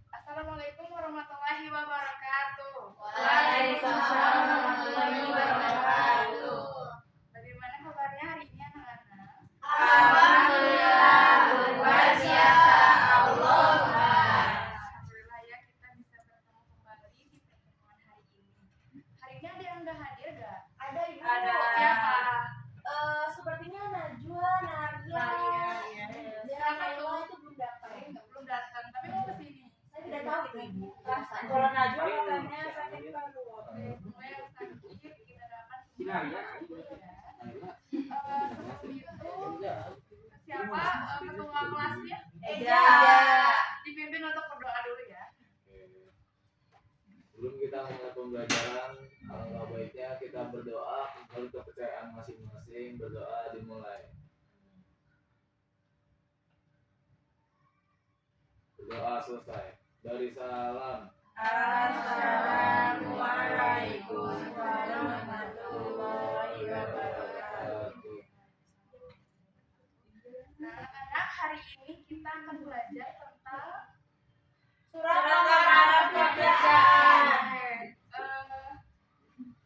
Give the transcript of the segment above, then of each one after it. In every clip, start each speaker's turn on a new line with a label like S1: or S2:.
S1: Assalamualaikum warahmatullahi wabarakatuh.
S2: Waalaikumsalam warahmatullahi wabarakatuh.
S1: Bagaimana kabarnya hari ini anak-anak?
S2: Alhamdulillah, luar biasa.
S1: Alhamdulillah ya kita bisa bertemu kembali di pertemuan hari ini. Hari ini ada yang udah hadir gak?
S2: Ada ibu.
S1: Ada. Siapa?
S2: Sepertinya Najwa, Nadia.
S1: Iya.
S2: Dan Naila itu belum datang.
S1: Belum datang, tapi mau kesini.
S2: Saya tidak tahu itu ibu. Kalau Najwa katanya sakit paru.
S1: Semua yang sakit kita dapat semua ya. Sebelum itu siapa ketua kelasnya?
S2: Eja.
S1: Dipimpin untuk berdoa dulu ya.
S3: Sebelum kita mulai pembelajaran, alangkah baiknya kita berdoa menurut kepercayaan masing-masing. Berdoa dimulai. Berdoa selesai. Dari salam.
S2: Assalamualaikum warahmatullahi wabarakatuh.
S1: Nah, anak-anak, hari ini kita akan belajar tentang
S2: Surat lamaran pekerjaan.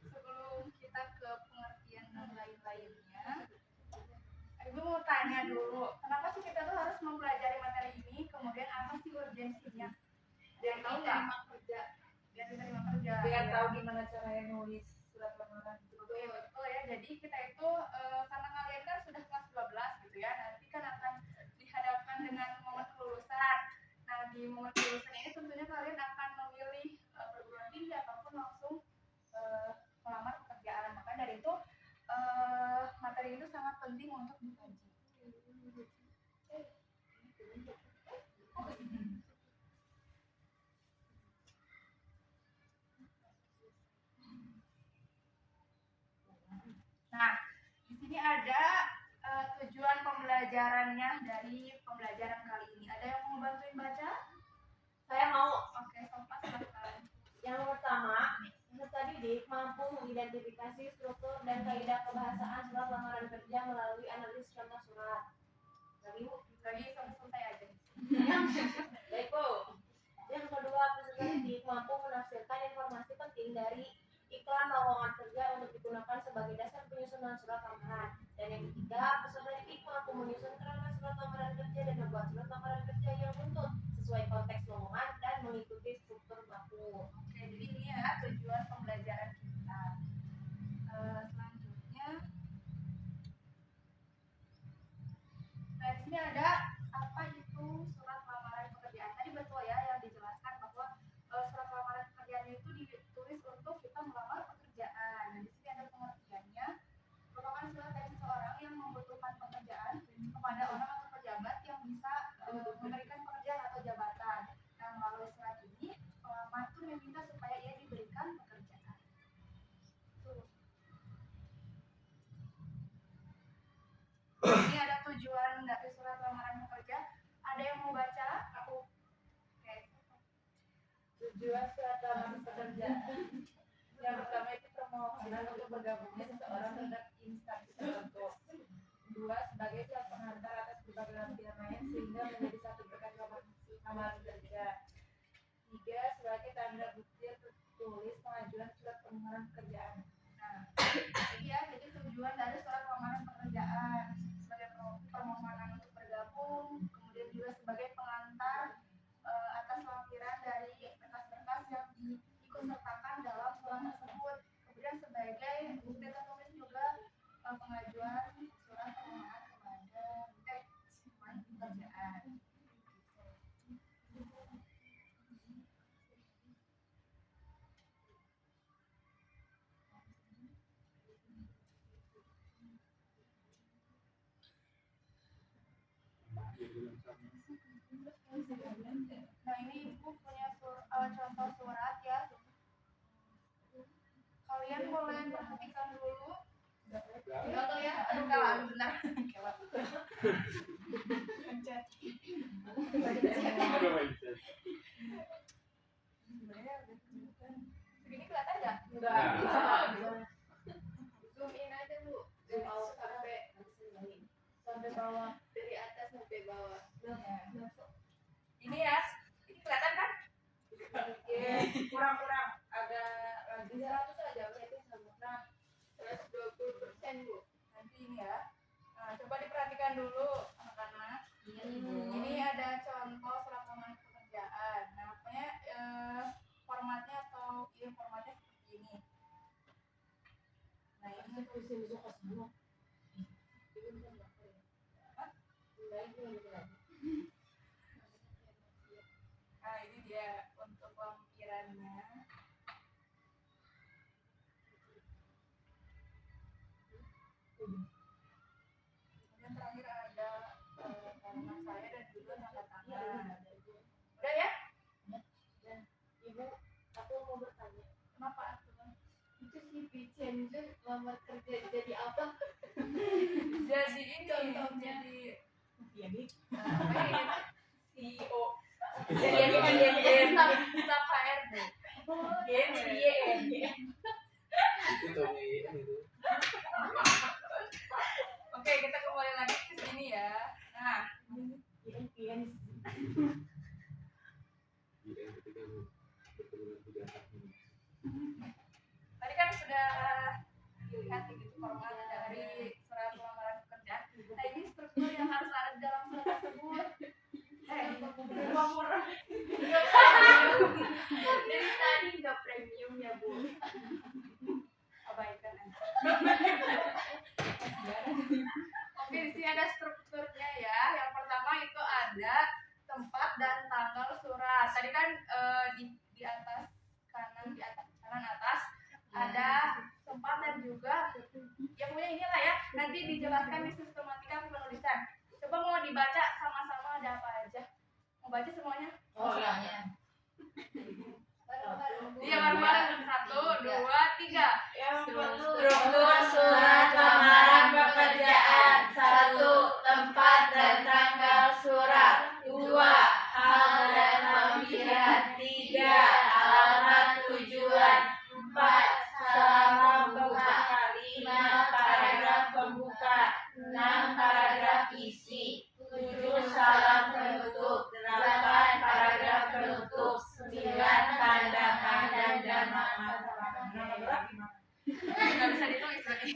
S1: Sebelum kita ke pengertian dan lain-lainnya, Ibu mau tanya dulu, kenapa sih kita tuh harus mempelajari materi ini? Kemudian apa sih urgensinya? Biar tahu nggak? Biar diterima kerja.
S2: Biar tahu gimana caranya nulis surat lamaran.
S1: Betul ya. Jadi kita itu karena kalian kan sudah kelas 12 gitu ya. Nanti kan akan dihadapkan dengan momen kelulusan. Nah, di momen kelulusan ini tentunya kalian akan memilih perguruan tinggi ataupun langsung melamar pekerjaan. Maka dari itu materi itu sangat penting untuk dikaji. Nah, di sini ada tujuan pembelajarannya dari pembelajaran kali ini. Ada yang mau bantuin baca?
S2: Saya mau.
S1: Oke, Sofa silakan.
S2: Yang pertama, peserta didik mampu mengidentifikasi struktur dan kaidah kebahasaan surat lamaran kerja melalui analisis contoh surat.
S1: Lagi selesai aja.
S2: Baik, Bu. Yang kedua, peserta didik mampu menafsirkan informasi penting dari iklan lowongan kerja untuk digunakan sebagai dasar penyusunan surat lamaran. Dan yang ketiga, peserta didik mampu menyusun kerangka surat lamaran kerja dan membuat surat lamaran kerja yang buntut sesuai konteks lowongan dan mengikuti struktur baku.
S1: Oke, jadi ini ya tujuan pembelajaran kita. Selanjutnya, nah di sini ada apa itu surat lamaran pekerjaan. Tadi betul ya yang dijelaskan bahwa surat lamaran pekerjaan itu ditulis untuk kita melamar pekerjaan. Nah, di sini ada pengertiannya. Merupakan surat dari seseorang yang membutuhkan pekerjaan kepada orang atau pejabat yang bisa memberikan pekerjaan atau jabatan. Nah, melalui surat ini pelamar itu meminta supaya ia diberikan pekerjaan. Ini ada tujuan dari surat lamaran pekerja. Ada yang mau baca? Aku. Oke.
S2: Tujuan surat lamaran pekerja. Yang pertama itu permohonan untuk bergabungnya seseorang terhadap instansi tertentu. Dua, sebagai surat pengantar atas berbagai lampiran lain sehingga menjadi satu berkas lamaran kerja. Tiga, sebagai tanda bukti tertulis pengajuan surat permohonan pekerjaan.
S1: Nah, jadi tujuan dari surat lamaran pekerjaan sebagai permohonan untuk bergabung, kemudian juga sebagai pengantar atas lampiran dari berkas-berkas yang diikutsertakan dalam surat tersebut. Kemudian sebagai bukti tertulis juga pengajuan surat permohonan kepada pekerjaan. Nah, ini Ibu punya contoh surat ya. Kalian boleh perhatikan dulu. Betul ya? Aduh, kalah benar. Pencet. Begini kelihatan nggak?
S2: Enggak.
S1: Zoom in aja Bu. Zoom out sampai
S2: sampai bawah.
S1: Dari atas sampai bawah.
S2: Ya. Ini ya, ini kelihatan kan? Kurang-kurang agak lagi 100 aja berarti kurang
S1: 120%, Bu.
S2: nanti ini ya. Nah, coba diperhatikan dulu anak-anak.
S4: Iya, Ibu.
S2: Ini ada contoh surat lamaran pekerjaan. Nah, pokoknya formatnya atau formatnya seperti ini. Nah, ini Nah, ini dia untuk lampirannya. Kemudian terakhir ada kalimat saya dan juga tanda tangan. Udah ya?
S1: Ibu, aku mau bertanya.
S2: Kenapa?
S1: Itu CV changer lamar kerja jadi apa?
S2: Jadi ini
S1: Contohnya.
S2: jadi apa ini tuh? CEO.
S1: Staf HRD.
S3: Itu Tommy itu.
S2: Oke, kita kembali lagi ke sini ya. Nah,
S3: Iya, ketika bertemu dengan pejabat ini.
S2: tadi kan sudah dilihat gitu format dari surat lamaran pekerjaan. Nah, ini struktur yang harus ada di dalam surat tersebut. Uang murah.
S1: Dari tadi nggak premium ya, Bu.
S2: Abaikan aja. Oke, di sini ada strukturnya ya. Yang pertama itu ada tempat dan tanggal surat. Tadi kan di atas kanan atas ada tempat dan juga ya pokoknya inilah ya. Nanti dijelaskan di sistematika penulisan. Coba mau dibaca sama-sama ada apa aja. Mau baca semuanya?
S4: Oh, iya.
S2: Iya, bareng-bareng. 1, 2, 3.
S4: Struktur surat lamaran pekerjaan. 1. Tempat dan tanggal surat. 2. Hal dan lampiran. 3. Alamat tujuan. 4. Salam pembuka. 5. Paragraf pembuka. 6. Paragraf isi. 7. Salam penutup. 8. Paragraf penutup. 9. Pandangan dan nama.
S2: Nggak bisa ditulis tadi.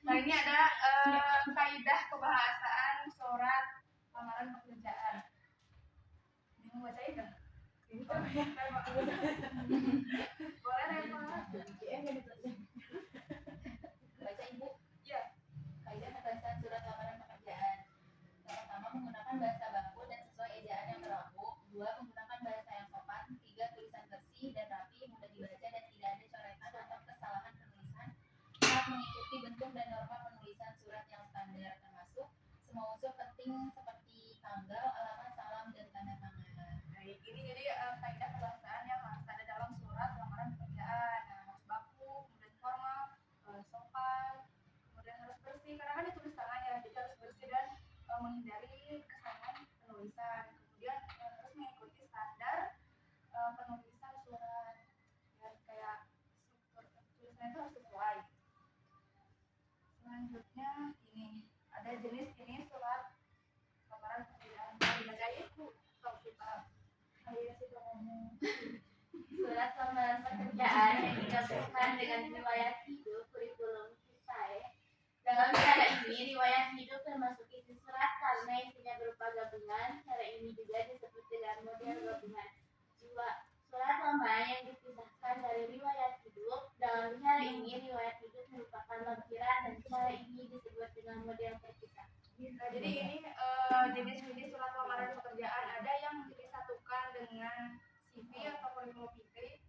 S2: Nah, ini ada kaidah kebahasaan surat lamaran pekerjaan. Ini mau bacain nggak? Boleh, Reva?
S4: Baca Ibu.
S2: Iya.
S4: Kaidah kebahasaan surat lamaran pekerjaan. Yang pertama, menggunakan bahasa baku dan sesuai ejaan yang berlaku. 2. Menggunakan bahasa yang sopan. 3. Tulisan bersih dan rapi, mudah dibaca dan tidak ada coretan atau kesalahan penulisan. 4. Mengikuti bentuk dan norma penulisan surat yang standar, termasuk semua unsur penting seperti tanggal, alamat, salam, dan tanda tangan.
S2: Baik, ini jadi kaidah kebahasaan yang harus ada dalam surat lamaran pekerjaan. Nah, harus baku, kemudian formal, sopan, kemudian harus bersih karena kan ditulis tangan ya, jadi harus bersih dan menghindari kesalahan penulisan. Kemudian harus mengikuti standar penulisan surat. Ya, kayak struktur tulisannya itu harus sesuai. Selanjutnya ini ada jenis ini surat lamaran pekerjaan. Dibacain Bu, kalau kita ayo kita ngomong.
S1: Surat lamaran pekerjaan yang digabungkan dengan riwayat hidup kurikulum kita. Dalam cara ini, riwayat hidup termasuk isi surat karena isinya berupa gabungan. Cara ini juga disebut dengan model gabungan. 2. Surat lamaran yang dipisahkan dari riwayat hidup. Dalam cara ini, riwayat hidup merupakan lampiran dan cara ini disebut dengan model terpisah.
S2: Nah, jadi ini jenis-jenis surat lamaran pekerjaan ada yang disatukan dengan CV atau kurikulum vitae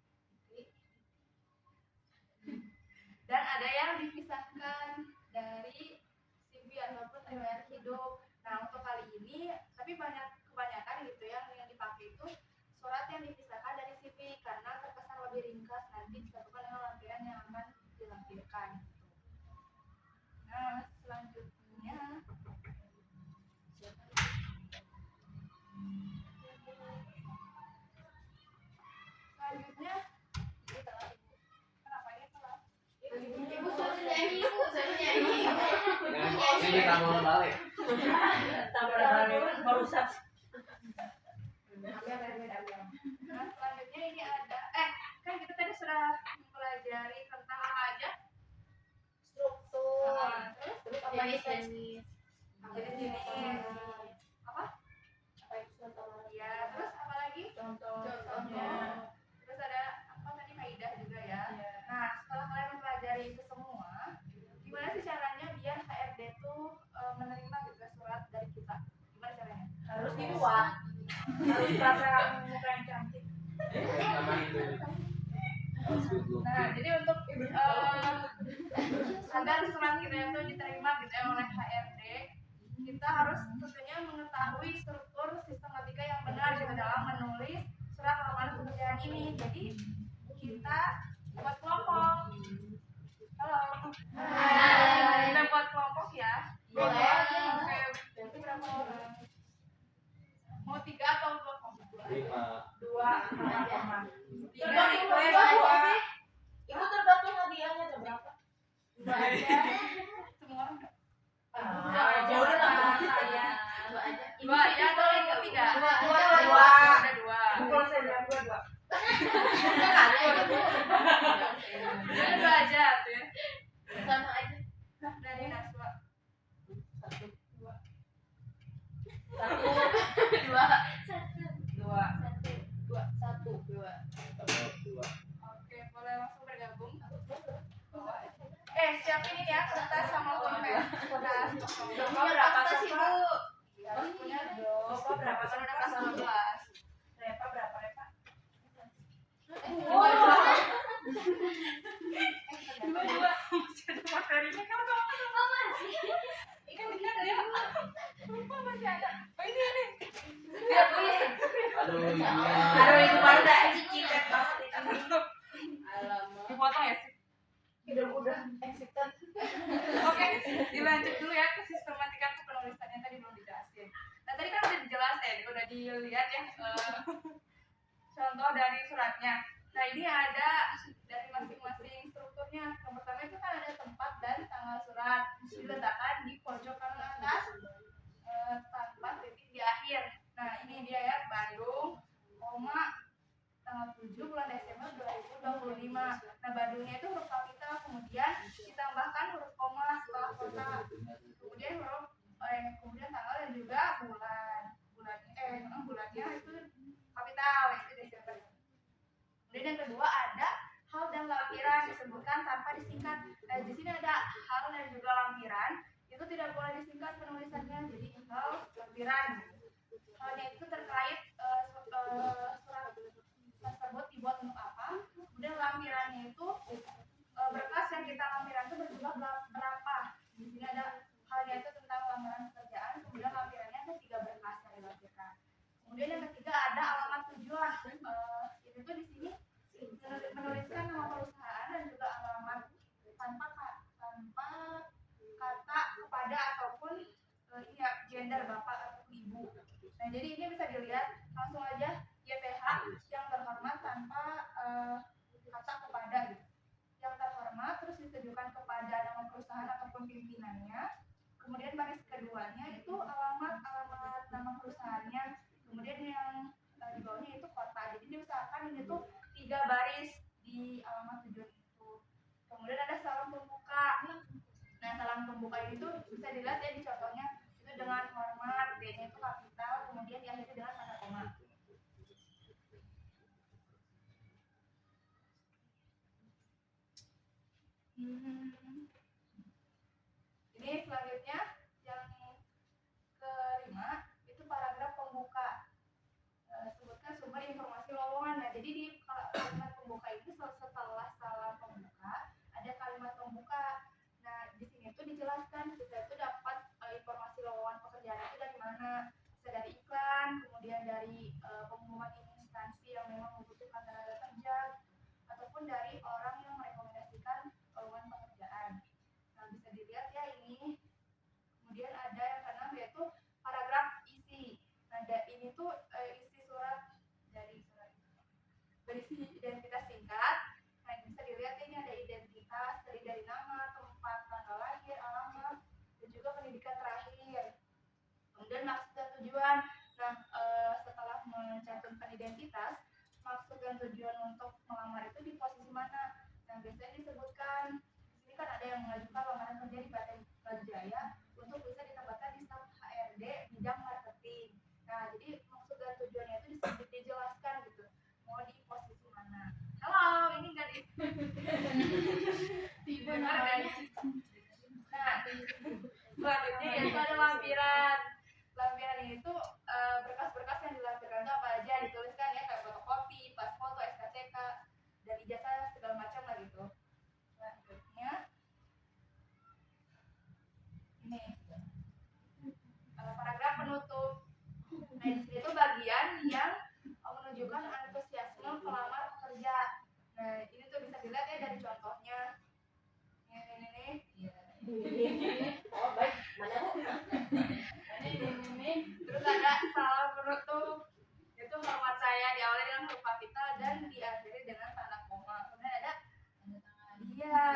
S2: dan ada yang dipisahkan dari CV ataupun riwayat hidup. Nah, untuk kali ini tapi kebanyakan gitu yang dipakai itu surat yang dipisahkan dari CV karena terkesan lebih ringkas, nanti disatukan dengan lampiran yang akan dilampirkan gitu. Nah, selanjutnya kenapa ini telat?
S1: Ibu suruh nyanyi, Bu. Suruh nyanyi.
S3: Nah, Ini kamu balik.
S2: merusak.
S1: Nah, selanjutnya ini ada kan kita tadi sudah mempelajari tentang apa aja?
S2: Struktur.
S1: Terus
S2: Apa jenis?
S1: jenis apa? Ya, terus apa lagi?
S2: Contohnya.
S1: Terus ada apa tadi kaidah juga ya. Nah, setelah kalian mempelajari itu semua, gimana sih caranya biar HRD tuh menerima gitu ya surat dari kita? Gimana caranya?
S2: Harus dibuat. Harus pasang muka yang cantik.
S3: Nama itu. Harus duduk.
S1: Nah, jadi untuk agar surat kita itu diterima gitu ya oleh HRD, kita harus tentunya mengetahui struktur sistematika yang benar gitu dalam menulis surat lamaran pekerjaan ini. Jadi kita buat kelompok. Halo. Kita buat kelompok ya.
S4: Boleh.
S1: Oke. Itu berapa orang? Mau 3 atau 2 kelompok?
S3: 5.
S2: 2 sama.
S4: Ibu tergantung hadiahnya ada berapa?
S1: Semua orang enggak?
S2: Ya udah lah saya.
S4: Dua aja.
S1: 2 ya atau yang ketiga?
S2: Dua.
S1: Ada 2.
S2: Kalau saya bilang 2.
S1: Ada 2 aja tuh ya.
S4: Sama aja.
S1: Dari Naswa.
S2: Dua.
S1: Oke, boleh langsung bergabung. Siapin ini ya kertas sama pulpen. Kertas.
S2: Bapak berapa
S4: sih,
S2: sih,
S4: Bu?
S1: Harus punya
S2: Bapak berapa
S1: kan
S2: sih?
S1: udah kelas 12.
S2: Repa berapa, Repa?
S1: Dua. Materinya kan ikan ya. Lupa masih ada. Oh ini.
S3: Aduh, ini.
S2: Aduh, itu Banda ini citet banget itu.
S1: Dipotong ya sih.
S2: Udah exited.
S1: Oke, dilanjut dulu ya ke sistematika penulisannya tadi belum dijelasin. Nah tadi kan udah dijelasin, udah dilihat ya contoh dari suratnya. Nah ini ada dari masing-masing strukturnya. Yang pertama itu kan ada tempat dan tanggal surat diletakkan di pojok kanan atas tanpa titik di akhir. Nah ini dia ya Bandung, tanggal 7 bulan Desember 2025. Nah Bandungnya itu huruf kapital, kemudian ditambahkan huruf koma setelah kota, kemudian kemudian tanggal dan juga bulannya itu kapital, itu Desember. Kemudian yang kedua ada hal dan lampiran disebutkan tanpa disingkat. Di sini ada hal dan juga lampiran, itu tidak boleh disingkat penulisannya, jadi hal lampiran. Halnya itu terkait surat tersebut dibuat untuk apa, kemudian lampirannya itu berkas yang kita lampiran itu berjumlah berapa. Di sini ada halnya itu tentang lamaran pekerjaan, kemudian lampirannya ada 3 berkas yang dilampirkan. Kemudian yang ketiga ada alamat tujuan, itu tuh di sini menuliskan nama perusahaan dan juga alamat tanpa kata kepada ataupun gender bapak ataupun ibu. Nah jadi ini bisa dilihat langsung aja YPH yang terhormat tanpa kata kepada gitu. Yang terhormat terus ditujukan kepada nama perusahaan ataupun pimpinannya. Kemudian baris keduanya itu alamat nama perusahaannya. Kemudian yang di bawahnya itu kota. Jadi diusahakan ini tuh 3 baris di alamat tujuan itu. Kemudian ada salam pembuka. Nah salam pembuka itu bisa dilihat ya di contohnya itu dengan hormat, D-nya itu kapital, kemudian diakhiri dengan kata koma. Ini selanjutnya yang kelima itu paragraf pembuka. Sebutkan sumber informasi lowongan. Nah, jadi di kalimat pembuka itu setelah salam pembuka ada kalimat pembuka. Nah, di sini tuh dijelaskan kita itu dapat informasi lowongan pekerjaan itu dari mana? Bisa dari iklan, kemudian dari pengumuman instansi yang memang membutuhkan tenaga kerja, ataupun dari orang yang merekomendasikan lowongan pekerjaan. Nah, bisa dilihat ya ini. Kemudian ada yang keenam yaitu paragraf isi. Nah, ini tuh isi surat berisi identitas singkat. Nah, bisa dilihat ini ada identitas dari nama, tempat tanggal lahir, alamat, dan juga pendidikan ada yang mengajukan lamaran kerja di PT Jaya untuk bisa ditempatkan di staf HRD bidang marketing. Nah, jadi maksud dan tujuannya itu dijelaskan gitu. Mau di posisi mana? Halo, ini kan tiba namanya. Nah, selanjutnya yaitu ada lampiran. Lampiran itu berkas-berkas yang dilampirkan itu apa aja dituliskan ya, kayak fotokopi, pas foto, SKCK, dan ijazah segala macam lah gitu. Selanjutnya ini paragraf penutup. Nah, di sini tuh bagian yang menunjukkan antusiasme pelamar pekerja. Nah, ini tuh bisa dilihat ya dari contohnya. Ini.
S2: Oh baik, mana bu?
S1: Ini. Terus ada salam penutup. Itu hormat saya diawali dengan huruf kapital dan diakhiri dengan tanda koma. Kemudian ada iya.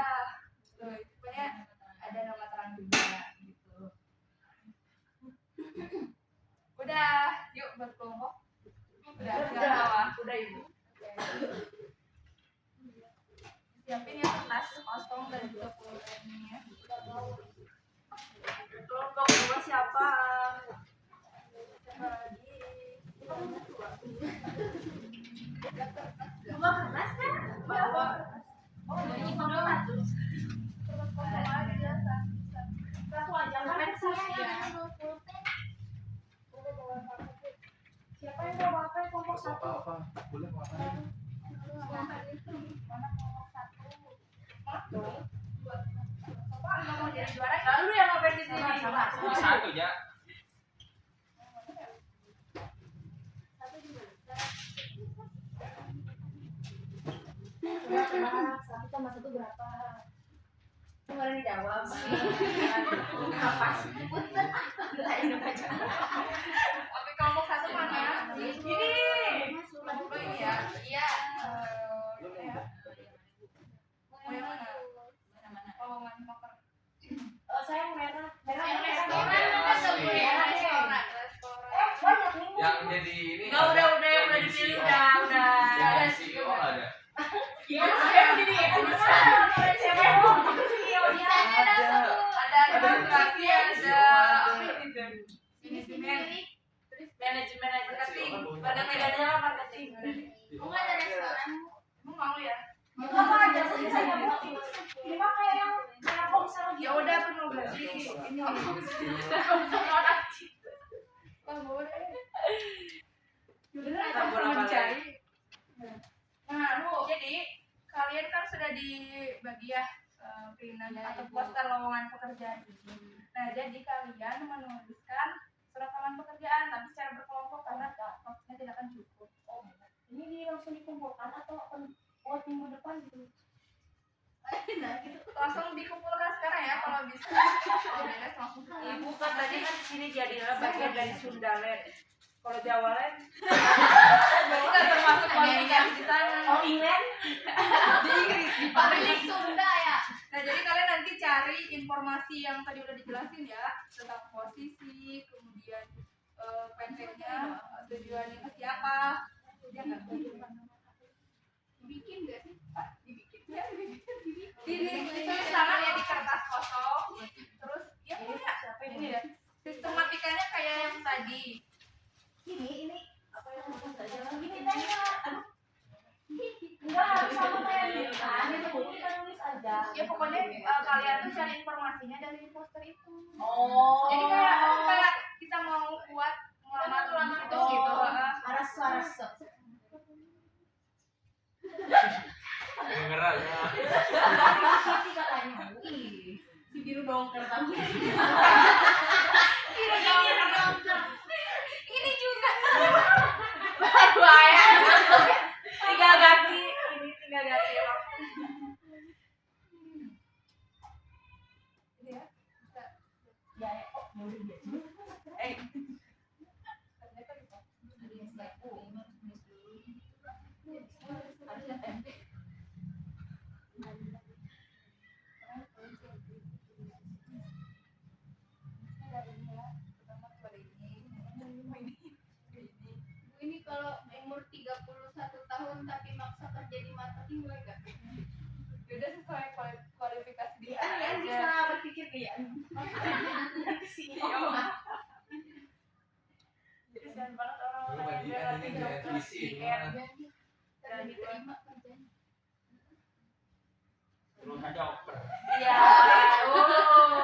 S1: Tuh, pokoknya ada nama terang juga gitu. Udah, yuk buat kelompok. Udah ibu. Siapin ya kertas kosong dan juga pulpennya. Kelompok dua siapa? Siapa lagi?
S4: Bawa kertas kan?
S1: Bawa.
S4: Oh, ini bawa satu.
S1: Kosong aja.
S4: Satu aja kan saya yang
S1: Siapa yang bawa apa? Kelompok
S3: Apa
S1: satu.
S3: apa? Boleh makan.
S1: Mana kelompok satu? Bapak nggak mau jadi juara? Lalu yang ngapain di sini?
S5: Satu ya.
S2: Berapa? Satu sama satu berapa?
S4: kemarin dijawab.
S1: Apa sih? Oke, kelompok satu mana? Ini. Oh ini ya. Iya. Mau yang mana? Oh, mana motor?
S2: Saya yang merah.
S1: Restoran.
S2: Banyak nih.
S3: Yang jadi ini.
S1: Enggak, udah yang udah dipilih udah.
S3: Yang CEO ada.
S2: Iya, saya begini ya. Siapa yang mau?
S1: Ada administrasi, ada
S4: Ini sendiri.
S1: manajemen marketing. Ada bedanya lah marketing.
S4: Bunga ada restoran.
S1: Emang mau ya?
S2: Apa aja sih saya mau. Ini mah kayak yang kayak komsel
S1: Ya udah penuh berarti ini. Oh, boleh. Yaudah, sama mencari. Nah, jadi kalian kan sudah dibagi ya keinginan atau poster lowongan pekerjaan ini. Nah, jadi kalian menuliskan surat lowongan pekerjaan tapi secara berkelompok karena waktunya tidak akan cukup.
S2: ini langsung dikumpulkan atau buat minggu depan gitu.
S1: Nah, gitu. Langsung dikumpulkan sekarang ya kalau bisa. Kalau beres langsung.
S6: Ibu kan tadi kan di sini jadilah bagian dari Sundaland. Kalau Jawaland
S1: Bukan termasuk kualifikasi di sana.
S2: Oh, England?
S1: Di Inggris, di
S4: Paling Sunda ya.
S1: Nah, jadi kalian nanti cari informasi yang tadi udah dijelasin ya tentang posisi, kemudian pengennya, tujuannya ke siapa. Ya nggak?
S4: Bikin nggak sih?
S1: Dibikin ya, ditulis tangan ya di kertas kosong. Terus ya pokoknya ini ya. Sistematikanya kayak yang tadi.
S2: Ini apa yang mau saja? Ini tanya. Aduh. Enggak harus sama kayak ini kan. Itu kita nulis aja.
S1: Ya pokoknya kalian tuh cari informasinya dari poster itu.
S2: Oh.
S1: Jadi kayak kita mau buat melamar itu gitu.
S2: Aras.
S3: Ngerak ya.
S2: Ini katanya. Si biru dongker tapi.
S1: Ini juga.
S6: bahaya. Tinggal ganti ini tinggal ganti rok.
S1: Ya.
S2: Ya, kok boleh dia.
S1: Ternyata bisa.
S4: Harusnya tempe. Ini kalau umur 31 tahun tapi maksa kerja di marketing boleh nggak?
S1: Udah sesuai kualifikasi di sana
S4: Iya.
S6: Kasihan banget orang
S3: Lu
S6: yang
S3: bagian
S6: ngerti
S3: ini
S6: job
S3: jadi isi
S6: weekend.
S3: gimana?
S6: Dan
S4: Diterima kerjanya.
S5: Terus aja oper.
S6: Iya. Oh.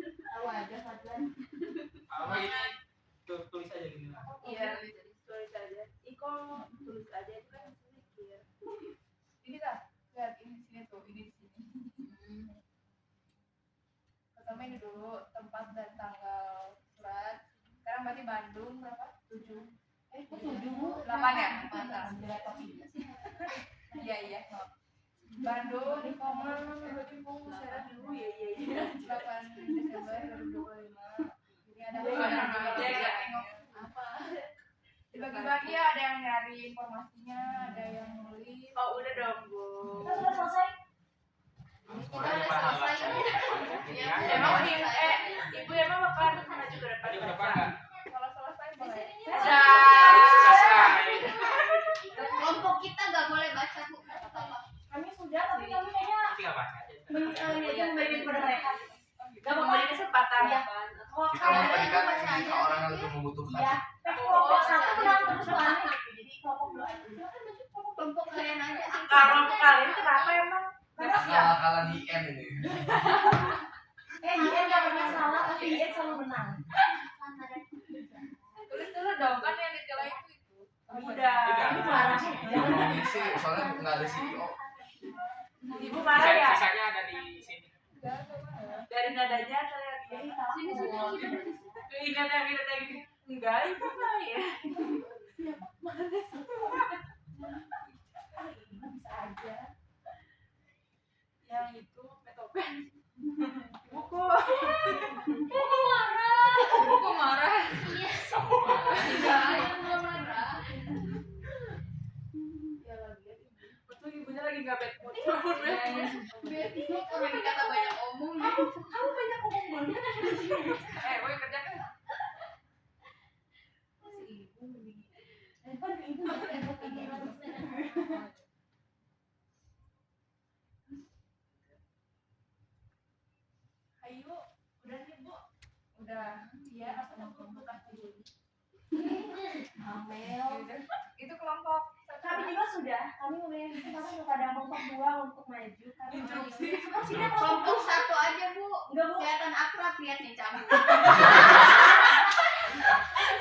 S4: Tahu aja Fadlan.
S5: Apa ini tulis aja gini lah.
S6: Iya. Tulis aja. Iko tulis aja itu kan mikir.
S2: Ini dah, lihat ini di sini tuh, ini di sini. Pertama ini dulu tempat dan tanggal surat. Sekarang berarti Bandung berapa? 7.
S4: Kok 7?
S2: 8 ya?
S4: 8.
S2: Iya iya. Bandung di koma
S6: Berarti mau syarat dulu ya. Iya.
S2: 8 Desember 2025. Ini ada
S4: Apa?
S2: dibagi-bagi ya, ada yang nyari informasinya, ada yang nulis.
S6: Oh udah dong Bu.
S4: Kita sudah selesai.
S5: Kita udah selesai.
S4: Ya,
S6: Emang ibu emang bakal maju ke depan.
S5: Tadi ke depan enggak?
S2: Kalau selesai boleh.
S5: Selesai.
S4: Kelompok kita nggak boleh baca Bu.
S7: Kami sudah, tapi kami kayaknya
S5: Tinggal baca aja.
S7: memberikan kepada mereka.
S6: Gak memberi kesempatan.
S7: Iya. Kalau
S3: Kita
S7: kalian
S3: memberikan
S4: baca aja.
S3: ke orang yang lebih membutuhkan.
S7: iya, tapi kelompok satu menang terus soalnya gitu. Jadi kelompok dua aja. Silakan baca
S4: Kelompok kalian aja.
S6: Kalau kalian kenapa emang? Gak siap.
S3: Kalah di N ini.
S7: dia nggak pernah salah, tapi dia selalu menang.
S2: Tulis dulu dong, kan yang dicela itu.
S6: Udah.
S7: Ini marah.
S3: Jangan isi, soalnya nggak ada CEO.
S6: Ibu marah ya?
S5: Sisanya ada di sini.
S6: Dari nadanya saya
S4: Sini sini.
S6: keinget yang kita kayak gini. Enggak, ibu mah ya.
S7: Bisa aja.
S6: Yang itu metopen. Buku.
S2: Buku marah.
S4: Iya. Yang nggak marah.
S6: Betul ibunya lagi nggak bad mood.
S4: Berarti orang dikata banyak omong.
S7: Kamu banyak ngomong banget.
S6: Woi kerja kan?
S7: Handphone ke ibu masih handphone ke ibu.
S2: Ayo, udah nih Bu. Udah. Iya, apa namanya?
S7: Amel.
S2: Itu kelompok.
S7: Kami juga sudah. Kami memberikan kesempatan kepada kelompok dua untuk maju. Kami
S4: Kelompok satu aja Bu.
S7: enggak Bu.
S4: Kelihatan akrab lihat nih cabut.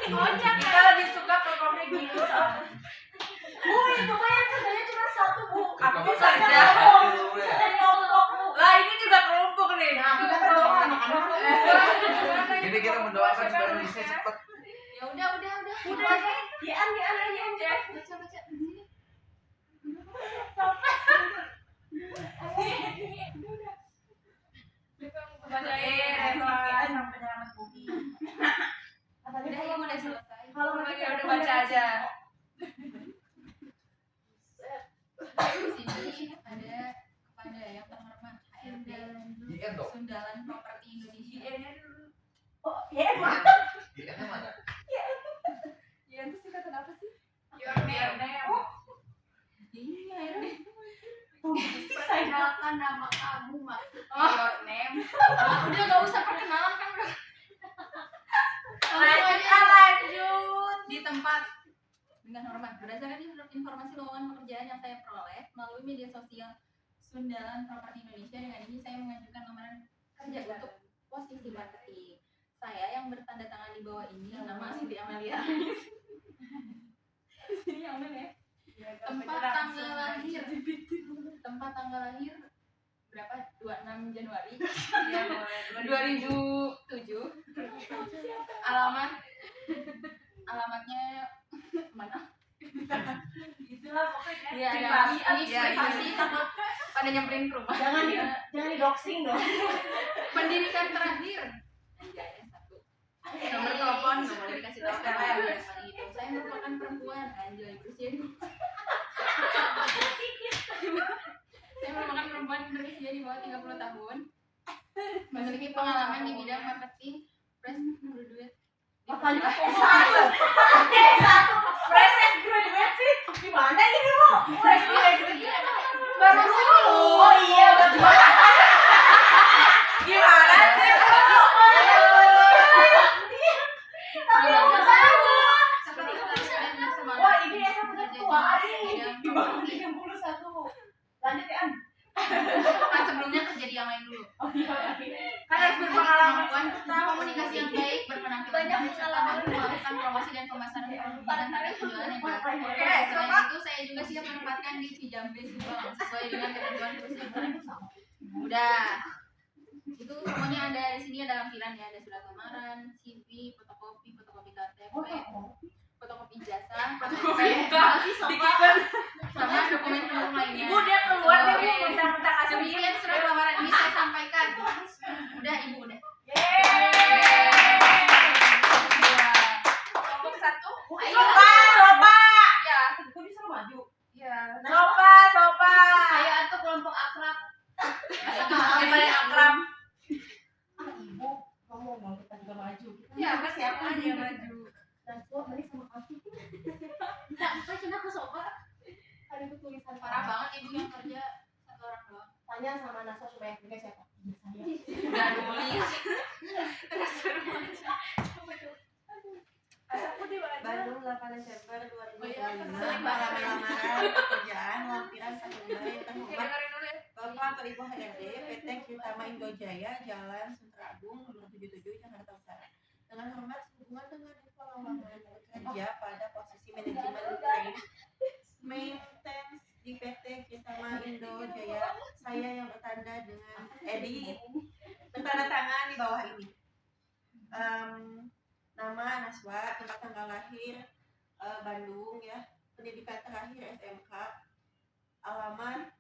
S6: Kocak kita lebih suka kelompoknya gitu soalnya.
S7: Bu, itu mah yang kerjanya cuma satu Bu.
S6: Aktif
S7: Bisa
S6: saja.
S7: kelompok. Bisa dari kelompok Bu.
S6: Lah ini juga kelompok nih.
S7: Nah, kita berdoa makanya.
S3: Ini kita mendoakan supaya bisa cepat.
S4: Ya udah.
S7: Udah aja. Ya.
S4: Baca. Sini.
S6: Bacain Eva sang penyelamat bumi.
S7: Katanya
S4: Udah ibu udah selesai.
S7: kalau
S6: Ya udah baca aja.
S4: Di sini ada kepada yang terhormat HRD
S3: Di N dong.
S4: Sundalan Properti Indonesia.
S6: Ini dulu.
S7: Oh, ya emang.
S3: Di N mana?
S2: Iya, itu singkatan apa sih?
S6: Your name.
S4: Ini HRD.
S7: Saya
S4: Perkenalkan nama kamu maksudnya your name. Udah nggak usah perkenalan kan udah.
S6: Lanjut.
S4: Di tempat dengan hormat berdasarkan informasi lowongan pekerjaan yang saya peroleh melalui media sosial Sundalan Properti Indonesia, dengan ini saya mengajukan lamaran kerja untuk posisi marketing. Saya yang bertanda tangan di bawah ini nama Siti Amelia. Di sini Amelia. Tempat tanggal lahir berapa? 26 Januari
S6: Iya,
S4: 2007. Alamatnya mana?
S6: Itulah pokoknya.
S4: Iya,
S6: Privasi.
S4: ini privasi takut pada nyamperin ke rumah.
S7: jangan di doxing dong.
S4: Pendidikan terakhir. Satu. Nomor telepon nggak boleh dikasih tahu karena itu. Saya merupakan perempuan, anjay berusia. Saya merupakan perempuan berusia di bawah 30 tahun. Memiliki pengalaman di bidang marketing, fresh graduate.
S7: Makanya S1. Fresh graduate sih. Gimana ini, Bu? Fresh graduate.
S4: Baru dulu.
S7: Oh iya, betul.
S6: Gimana
S4: komunikasi yang baik, berpenampilan baik, serta mampu melakukan promosi dan pemasaran produk dan tarif penjualan yang baik. Selain itu, saya juga siap menempatkan di Cijambe Subang sesuai dengan ketentuan perusahaan. Udah. Itu semuanya ada di sini, ada lampiran ya, ada surat lamaran, CV, fotokopi KTP, fotokopi ijazah, fotokopi sama dokumen pendukung lainnya.
S6: Ibu dia keluar deh, Bu, mentang-mentang asli.
S4: Demikian surat lamaran ini saya sampaikan. Udah Ibu udah.
S6: Kelompok 1.
S4: Ayo.
S6: Soba.
S4: Ya.
S7: Kok disuruh maju?
S4: Ya.
S6: Soba.
S4: Ayo atau kelompok akrab.
S6: Gimana Akram?
S7: Ibu ngomong kita juga maju.
S4: Ya, Mas siapa aja maju.
S7: Dan gua beli sama kaki.
S4: Enggak, bukan cuma ke sofa.
S7: Ada itu tulisan
S4: Parah banget Ibu yang kerja satu orang doang.
S7: Tanya sama Nasa supaya kita siapa? Iya, saya.
S4: Udah nulis. Terus
S6: Asapku di mana?
S2: Bandung 8 Desember 2025.
S4: sering
S2: Para
S4: banget.
S2: lamaran pekerjaan lampiran penyelenggara yang terhormat
S6: Dengerin dulu ya.
S2: Bapak atau Ibu HRD PT Utama Indojaya Jalan Sunter Agung nomor 77 Jakarta Utara. Dengan hormat sehubungan dengan info lamaran bekerja pada posisi manajemen train maintenance di PT Utama Indojaya, saya yang bertanda dengan bertanda tangan di bawah ini. Nama Naswa, tempat tanggal lahir Bandung ya, pendidikan terakhir SMK, alamat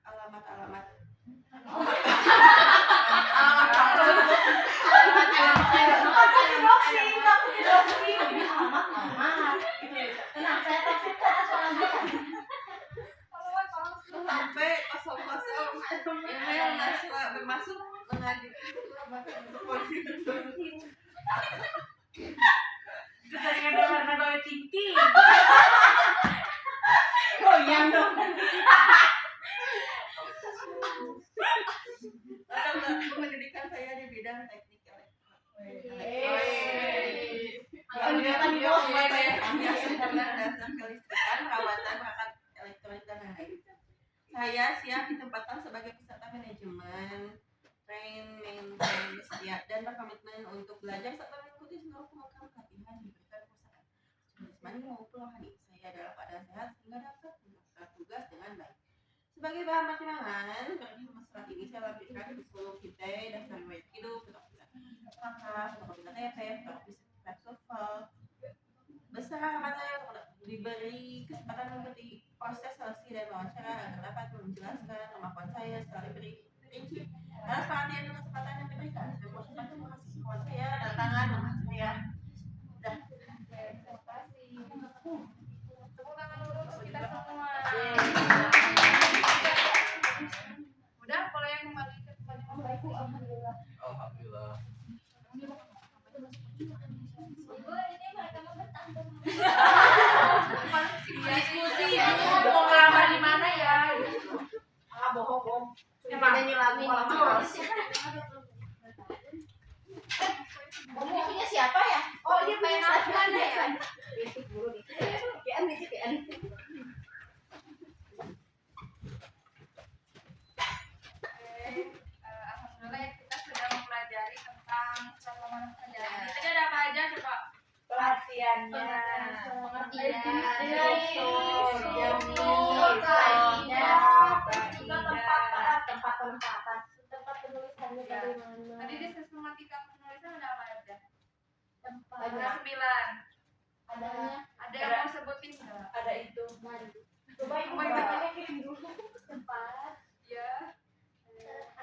S2: sampai 00 email Naswa bermaksud mengajukan surat untuk polisi tersebut.
S6: Keseringan dengar nagawe tinting.
S7: Goyang dong.
S2: Latar belakang pendidikan saya di bidang teknik dasar kelistrikan, perawatan perangkat elektronik dan lain-lain. Saya siap ditempatkan sebagai peserta manajemen, train, maintenance, ya, dan berkomitmen untuk belajar serta mengikuti seluruh program pelatihan yang diberikan perusahaan. Jasmani maupun rohani, saya adalah keadaan sehat sehingga dapat melakukan tugas dengan baik. Sebagai bahan pertimbangan, berdasarkan surat ini saya lampirkan di seluruh kita daftar riwayat hidup, fotokopi KTP, fotokopi sertifikat TOEFL. Beserta alamat saya diberi kesempatan mengikuti proses seleksi dan wawancara agar dapat menjelaskan kemampuan saya secara rinci atas perhatian dan kesempatan yang diberikan. Saya mengucapkan terima kasih kepada saya, dan tangan nama saya. Dah.
S1: Terima kasih. Tepuk tangan dulu untuk kita semua. Udah, kalau yang kembali ke tempatnya Mas Bayu, alhamdulillah.
S3: Alhamdulillah.
S4: Ibu ini mereka mau bertanggung.
S6: Diskusi mau ngelamar di mana ya?
S7: Bohong.
S6: Emang
S7: Nyanyi lagu
S6: terus.
S4: Ini punya siapa ya?
S7: Oh, dia
S4: pengen
S7: punya
S4: apa anda ya?
S7: Kritik dulu nih. Kian.
S1: Alhamdulillah ya, kita sudah mempelajari tentang surat lamaran pekerjaan. Di sini ada apa aja coba?
S6: Pelatihannya.
S7: Tempat penulisannya dari mana?
S1: Tadi di sistematika penulisan ada apa aja?
S7: Tempat.
S1: Ada 9.
S7: Ada.
S1: Ada yang mau sebutin nggak?
S6: Ada itu.
S7: Coba ibu bacaannya kirim dulu. Tempat.
S1: Ya.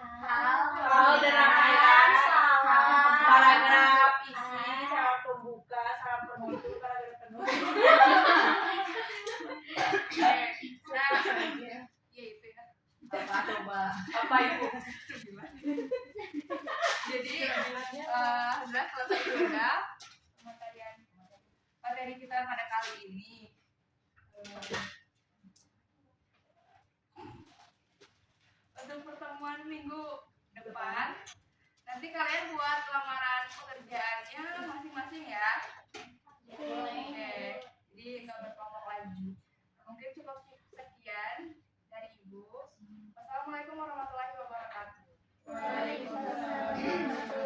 S6: Hal dan rangkaian. Paragraf isi, salam pembuka, salam penutup, paragraf penutup.
S1: Nah, ya itu ya.
S6: Apa ibu?
S1: Jadi sudah selesai juga materi kita pada kali ini. Untuk pertemuan minggu depan, nanti kalian buat lamaran pekerjaannya masing-masing ya. Oke, jadi nggak berkelompok lagi. Mungkin cukup sekian dari Ibu. Wassalamualaikum warahmatullahi wabarakatuh.
S7: Waalaikumsalam.